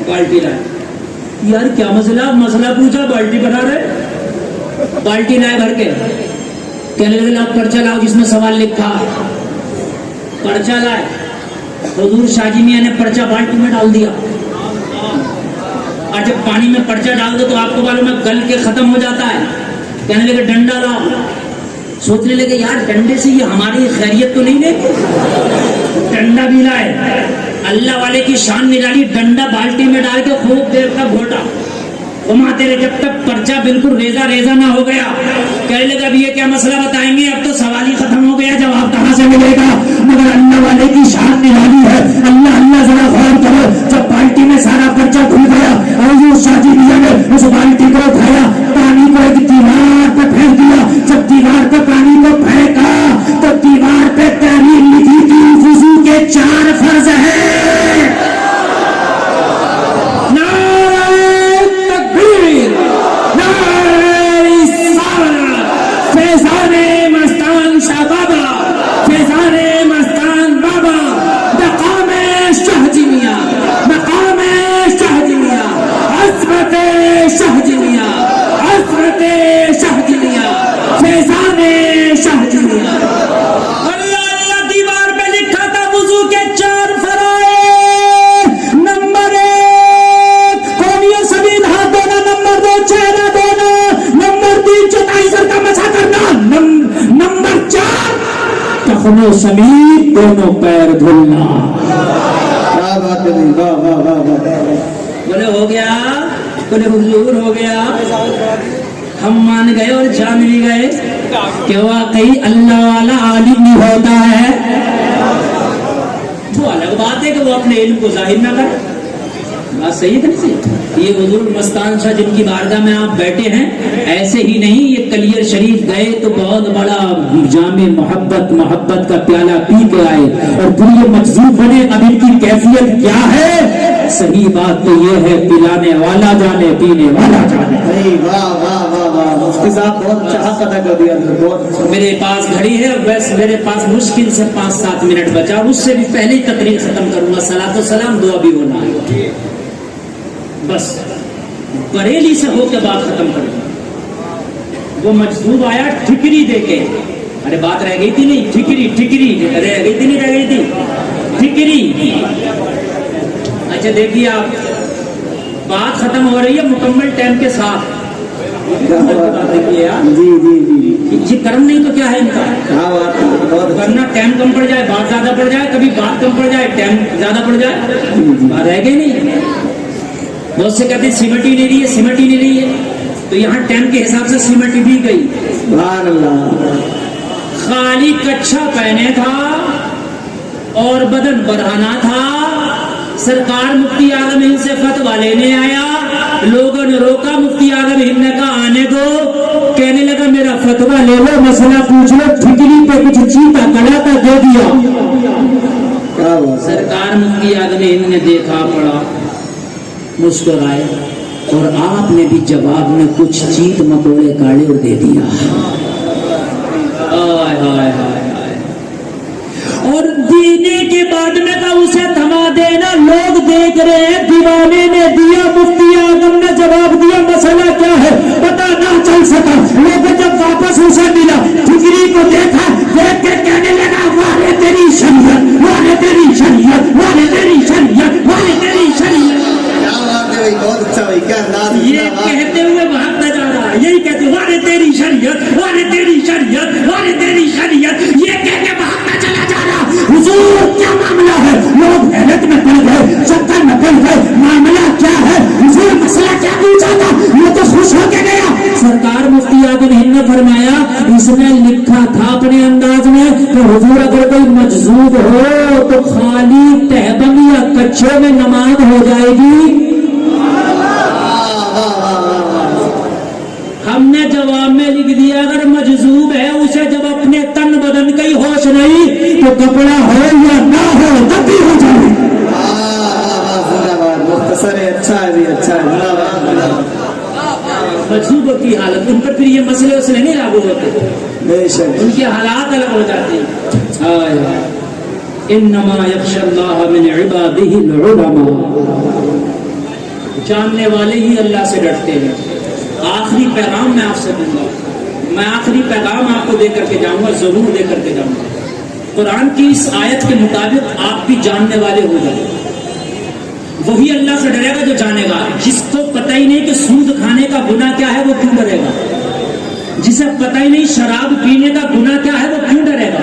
بالٹی لائے. یار کیا مسئلہ پوچھا, بالٹی بنا رہے. بالٹی لائے بھر کے, کہنے لگے لاؤ پرچہ لاؤ جس میں سوال لکھا. پرچہ لائے, حضور شاہ جی میاں نے پرچہ بالٹی میں ڈال دیا. اور جب پانی میں پرچہ ڈال دو تو آپ کو معلوم ہے گل کے ختم ہو جاتا ہے. کہنے لگے ڈنڈا لاؤ. سوچنے لگے یار ڈنڈے سے یہ ہماری خیریت تو نہیں دے. ڈنڈا بھی لائے, اللہ والے کی شان نرالی. ڈنڈا بالٹی میں ڈال کے خوب دیر تک گھوٹا, گھماتے رہے جب تک پرچہ بالکل ریزہ نہ ہو گیا. کہنے لگا اب یہ کیا مسئلہ بتائیں گے, اب تو سوال ہی ختم ہو گیا, جواب کہاں سے ملے گا. مگر اللہ والے کی شان نرالی ہے. اللہ ذرا غور کرو, جب بالٹی میں سارا پرچہ کھل گیا اور حضور شاہ جی میاں نے اس بالٹی کو اٹھایا, پانی کو ایک دیوار پہ پھینک دیا. جب دیوار پہ پانی کو پھینکا تو دیوار پہ تحریر لکھی تھی وضو کے 4 فرض ہیں. سمیت دونوں پیر دھلنا. بولے ہو گیا, بولے حضور ہو گیا. ہم مان گئے اور جان بھی گئے کہ واقعی اللہ والا عالم نہیں ہوتا ہے. وہ الگ بات ہے کہ وہ اپنے علم کو ظاہر نہ کرے. بات صحیح ہے کہ نہیں صحیح. یہ حضور مستان شاہ جن کی بارگاہ میں آپ بیٹھے ہیں, ایسے ہی نہیں, یہ کلیر شریف گئے تو بہت بڑا جام محبت کا پیالہ پی کے آئے اور پھر یہ مجذوب بنے. اب ان کی کیفیت کیا ہے؟ صحیح بات تو یہ ہے پلانے والا جانے پینے والا جانے. واہ واہ واہ واہ, مفتی صاحب بہت اچھا پتہ کر دیا. میرے پاس گھڑی ہے, بس میرے پاس مشکل سے 5-7 منٹ بچا, اس سے بھی پہلے ہی تقریر ختم کروں گا. صلاۃ و سلام دعا بھی ہونا ہے, بس بریلی سے ہو کے بات ختم کروں. وہ مجذوب آیا ٹھکری دے کے, ارے بات رہ گئی تھی نہیں, ٹھکری رہ گئی تھی نہیں, رہ گئی تھی ٹھکری. اچھا دیکھیے آپ, بات ختم ہو رہی ہے مکمل ٹائم کے ساتھ. دیکھیے یہ کرم نہیں تو کیا ہے ان کا, ورنہ ٹائم کم پڑ جائے, بات زیادہ پڑ جائے, کبھی بات کم پڑ جائے, ٹائم زیادہ پڑ جائے, بات رہ گئی نہیں. بہت سے کہتے ہیں سیمٹ ہی نہیں رہی ہے, تو یہاں ٹائم کے حساب سے سیمٹ بھی گئی. خالی کچھا پہنے تھا اور بدن بڑھانا تھا. سرکار مفتی اعظم ہند سے فتویٰ لینے آیا, لوگوں نے روکا, مفتی اعظم ہند نے کہا آنے دو. کہنے لگا میرا فتویٰ لے لو, مسئلہ پوچھ لو. ٹھکری پہ کچھ چیتا کڑا تھا, دے دیا. سرکار مفتی اعظم ہند نے دیکھا, پڑھا, مسکرائے, اور آپ نے بھی جواب میں کچھ چیت مکوڑے کاڑے اور دے دیا. اور دینے کے بعد میں کہا اسے تھما دینا, لوگ دیکھ رہے ہیں. دیوانے نے دیا, مفتی اعظم نے جواب دیا, مسئلہ کیا ہے پتہ نہ چل سکا. لیکن جب واپس اسے ملا, ٹھکری کو دیکھا, دیکھ کے کہنے لگا وارے تیری شریعت, وارے تیری شریعت, وارے تیری شریعت, وارے تیری شریعت. بہت اچھا بھائی, کیا انداز. یہ کہتے ہوئے بھاگتا جا رہا ہے, یہی کہتے وارے تیری شریعت, وارے تیری شریعت, وارے تیری شریعت, یہ کہہ کے بھاگتا چلا جا رہا. حضور کیا معاملہ ہے؟ لوگ حیرت میں پڑ گئے, چکر میں پڑ گئے, معاملہ کیا ہے؟ حضور مسئلہ کیا پوچھا تھا؟ یہ تو خوش ہو کے گیا. سرکار مفتی اعظم ہند نے فرمایا, اس نے لکھا تھا اپنے انداز میں کہ حضور اگر کوئی مجذوب ہو تو خالی تہبند یا کچھے میں نماز ہو جائے گی. ہم نے جواب میں لکھ دیا اگر مجذوب ہے اسے جب اپنے تن بدن کا ہی ہوش نہیں تو کپڑا ہو یا نہ ہو تب بھی ہو جائے. مختصر ہے, اچھا ہے, اچھا ہے. مجذوبوں کی حالت, ان پر پھر یہ مسئلے اسلے نہیں لاگو ہوتے, ان کے حالات الگ ہو جاتے ہیں. انما یخشی اللہ من عبادہ العلماء. جاننے والے ہی اللہ سے ڈرتے ہیں. آخری پیغام میں آپ سے دوں گا, میں آخری پیغام آپ کو دے کر کے جاؤں گا, ضرور دے کر کے جاؤں گا. قرآن کی اس آیت کے مطابق آپ بھی جاننے والے ہو جائیں. وہی اللہ سے ڈرے گا جو جانے گا. جس کو پتہ ہی نہیں کہ سود کھانے کا گناہ کیا ہے وہ کیوں ڈرے گا؟ جسے پتہ ہی نہیں شراب پینے کا گناہ کیا ہے وہ کیوں ڈرے گا؟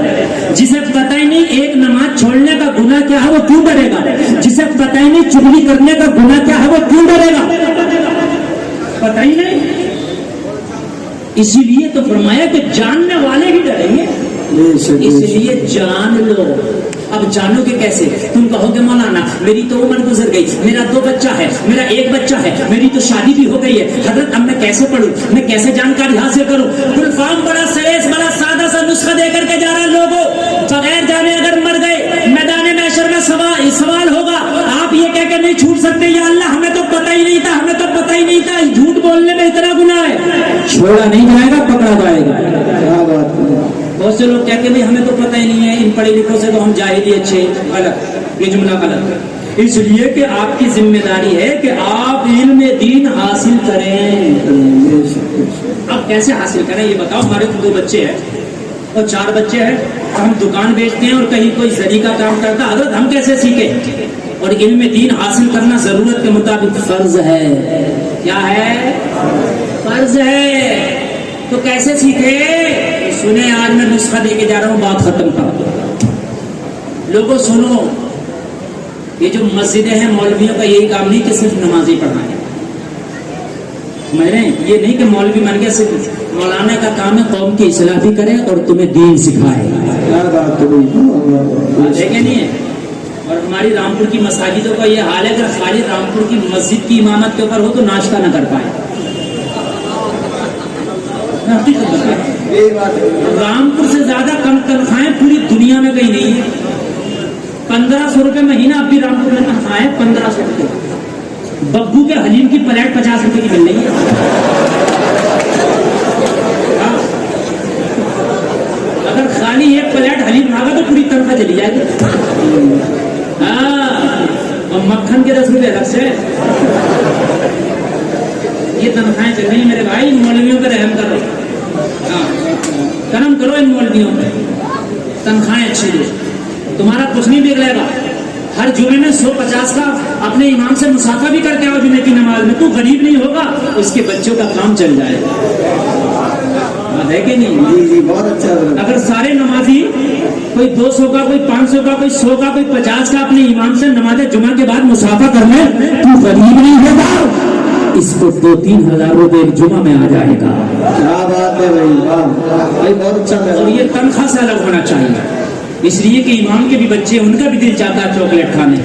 جسے پتہ ہی نہیں ایک نماز چھوڑنے کا گناہ کیا ہے وہ کیوں ڈرے گا؟ جسے پتہ ہی نہیں چغلی کرنے کا گناہ کیا ہے وہ کیوں ڈرے گا؟ پتہ ہی نہیں. اسی لیے تو فرمایا کہ جاننے والے ہی ڈریں گے. اس لیے جان لو. اب جانو گے کیسے؟ تم کہو گے مولانا میری تو عمر گزر گئی, میرا 2 بچہ ہے, میرا 1 بچہ ہے, میری تو شادی بھی ہو گئی ہے. حضرت اب میں کیسے پڑھوں, میں کیسے جانکاری حاصل کروں؟ گلفام بڑا سلیس بڑا سادہ سا نسخہ دے کر کے جا رہا. لوگوں بغیر جانے اگر مر گئے میدان محشر میں سوال ہوگا. آپ یہ کہہ کے نہیں چھوٹ سکتے یا اللہ ہمیں تو پتہ ہی نہیں تھا, ہمیں تو پتہ ہی نہیں تھا. جھوٹ بولنے میں اتنا گناہ ہے, چھوڑا نہیں جائے گا, پکڑا جائے گا. کیا بات ہے. بہت سے لوگ کہتے ہیں ہمیں تو پتہ ہی نہیں ہے, ان پڑھے لکھوں سے تو ہم جاہل ہی اچھے. غلط, یہ جملہ غلط ہے. اس لیے کہ آپ کی ذمہ داری ہے کہ آپ علم دین حاصل کریں. اب کیسے حاصل کریں یہ بتاؤ. ہمارے 2 بچے ہیں اور 4 بچے ہیں, ہم دکان بیچتے ہیں اور کہیں کوئی زری کا کام کرتا. حضرت ہم کیسے سیکھیں؟ اور علم دین حاصل کرنا ضرورت کے مطابق فرض ہے. کیا ہے؟ فرض ہے. تو کیسے سیکھے؟ سنیں, آج میں نسخہ دے کے جا رہا ہوں, بات ختم کر. لوگوں سنو, یہ جو مسجدیں ہیں مولویوں کا یہی کام نہیں کہ صرف نمازی پڑھائیں. یہ نہیں کہ مولوی بن گیا, صرف مولانا کا کام ہے قوم کی اصلاح بھی کرے اور تمہیں دین سکھائے. دیکھیں نہیں ہے. اور ہماری رامپور کی مساجدوں کا یہ حال ہے, اگر خالی رامپور کی مسجد کی امامت کے اوپر ہو تو ناشتہ نہ کر پائے. رامپور سے زیادہ کم تنخواہیں پوری دنیا میں کہیں نہیں ہے. 1500 روپے مہینہ اب بھی رامپور میں تنخواہیں 1500 روپے. ببو کے حلیم کی پلیٹ 50 روپے کی مل رہی ہے. اگر خالی 1 پلیٹ حلیم کھاگا تو پوری تنخواہ چلی جائے گی. اور مکھن کے 10 روپے الگ سے. یہ تنخواہیں چل رہی ہیں میرے بھائی. مولویوں پہ رحم کرو, کرم کرو ان مولویوں پہ. تنخواہیں اچھی دو, تمہارا کچھ نہیں بگڑے گا. ہر جمعے میں 150 کا اپنے امام سے مسافہ بھی کر کے آؤ جمعے کی نماز میں. تو غریب نہیں ہوگا, اس کے بچوں کا کام چل جائے گا. ہے کہ نہیں؟ جی بہت اچھا. اگر سارے نمازی کوئی 200 کا, کوئی 500 کا, کوئی 100 کا, کوئی 50 کا اپنے امام سے نماز جمعہ کے بعد مسافہ کر لیں, تو غریب نہیں ہوگا. اس کو 2-3 ہزار روپے جمعہ میں آ جائے گا. کیا بات ہے بھائی, بھائی بہت اچھا. اور یہ تنخواہ سے الگ ہونا چاہیے. اس لیے کہ امام کے بھی بچے, ان کا بھی دل چاہتا ہے چاکلیٹ کھانے.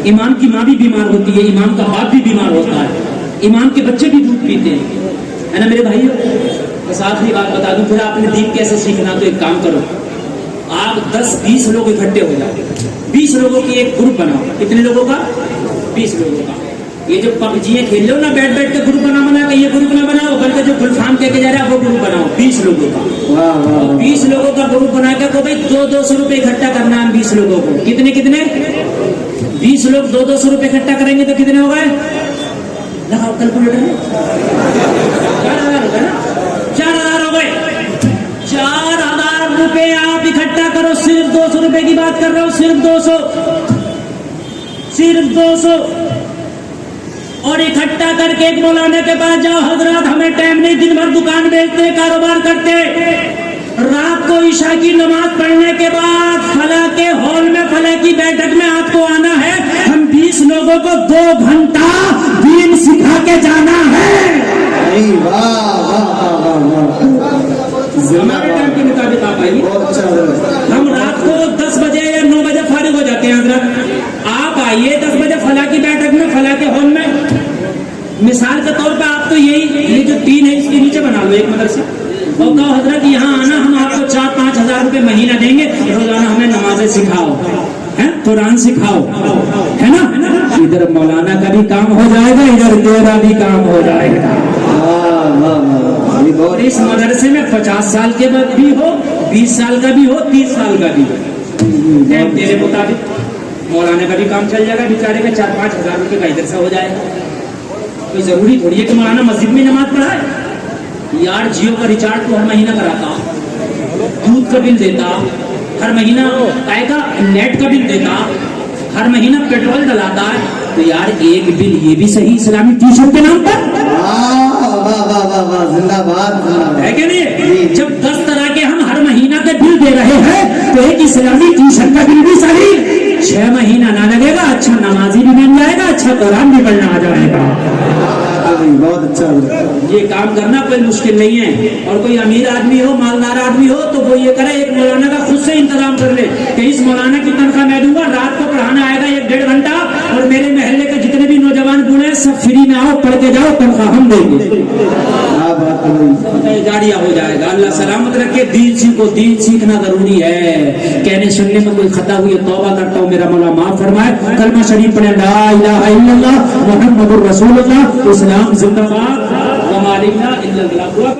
امام کی ماں بھی بیمار ہوتی ہے, امام کا باپ بھی بیمار ہوتا ہے, امام کے بچے بھی دودھ پیتے ہیں, ہے نا میرے بھائی. بس آخری بات بتا دوں, پھر آپ نے دین کیسے سیکھنا. تو ایک کام کرو, آپ 10-20 لوگ اکٹھے ہو جاؤ, 20 لوگوں کی ایک گروپ بناؤ. کتنے لوگوں کا؟ 20 لوگوں کا. یہ جو پبجیاں کھیل لو نا بیٹھ بیٹھ کے, گروپ بنا کے یہ گروپ نہ بناؤ, بلکہ جو گلفام کہہ کے جا رہا ہے وہ گروپ بناؤ 20 لوگوں کا. 20 لوگوں کا گروپ بنا کے تو بھائی 200 روپے اکٹھا کرنا ہے 20 لوگوں کو. کتنے 20 لوگ 200 روپے اکٹھا کریں گے تو کتنے ہو گئے؟ لگاؤ کیلکولیٹر میں. 4000 ہو گئے نا, 4000 ہو گئے. 4000 روپے آپ اکٹھا کرو. صرف 200 روپے کی بات کر رہا ہوں, صرف 200. اور اکٹھا کر کے ایک مولانا کے پاس جاؤ, حضرات ہمیں ٹائم نہیں, دن بھر دکان بیچتے, کاروبار کرتے, رات کو عشاء کی نماز پڑھنے کے بعد فلاں کے ہال میں فلاں کی بیٹھک میں آپ کو آنا ہے. ہم 20 لوگوں کو 2 گھنٹہ دین سکھا کے جانا ہے. ہمارے ٹائم کے مطابق آپ آئیے. ہم رات کو 10 بجے یا 9 بجے فارغ ہو جاتے ہیں حضرت. آپ آئیے 10 بجے فلاں کی بیٹھک میں, فلاں کے ہال میں. مثال کے طور پہ آپ تو یہ جو 3 ہے اس کے نیچے بنا لو ایک مدرسہ, اور کہو حضرت یہاں آنا, ہم آپ کو 4-5 ہزار روپے مہینہ دیں گے, روزانہ ہمیں نمازیں سکھاؤ, قرآن سکھاؤ, ہے نا. ادھر مولانا کا بھی کام ہو جائے گا, ادھر تیرا بھی کام ہو جائے گا. اور اس مدرسے میں 50 سال کے بعد بھی ہو, 20 سال کا بھی ہو, 30 سال کا بھی ہو, تیرے مطابق مولانا کا بھی کام چل جائے گا. بیچارے کا 4-5 ہزار روپے کا ادھر سے ہو جائے گا. کوئی ضروری تھوڑی ہے کہ مولانا مسجد میں نماز پڑھائے. یار جیو کا ریچارج تو ہر مہینہ کراتا, دودھ کا بل دیتا, ہر مہینہ آئے گا نیٹ کا بل دیتا, ہر مہینہ پیٹرول ڈلاتا ہے, تو یار ایک بل یہ بھی صحیح اسلامی ٹی شرٹ کے نام پر زندہ باد ہے کہ نہیں؟ جب 10 طرح کے ہم ہر مہینہ کے بل دے رہے ہیں تو ایک اسلامی ٹی شرٹ کا بل بھی صحیح. 6 مہینہ نہ لگے گا, اچھا نمازی بھی بن جائے گا, اچھا قرآن بھی پڑھنا آ جائے گا. بہت اچھا. یہ کام کرنا کوئی مشکل نہیں ہے. اور کوئی امیر آدمی ہو, مالدار آدمی ہو, تو وہ یہ کرے ایک مولانا کا خود سے انتظام کر لے کہ اس مولانا کی تنخواہ میں دوں گا, رات کو پڑھانا آئے گا 1-1.5 گھنٹہ, اور میرے محلے کے جتنے بھی نوجوان بوڑھے سب فری میں آؤ, پڑھ کے جاؤ, تنخواہ ہم دیں گے. جاریہ ہو جائے گا. اللہ سلامت رکھے. دین سیکھو, دین سیکھنا ضروری ہے. کہنے سننے میں کوئی خطا ہوئی ہے توبہ کرتا ہوں, میرا مولا معاف فرمائے. کلمہ شریف پڑھیں, لا الہ الا اللہ محمد الرسول اللہ. اسلام زندہ باد, وما علینا الا البلاغ.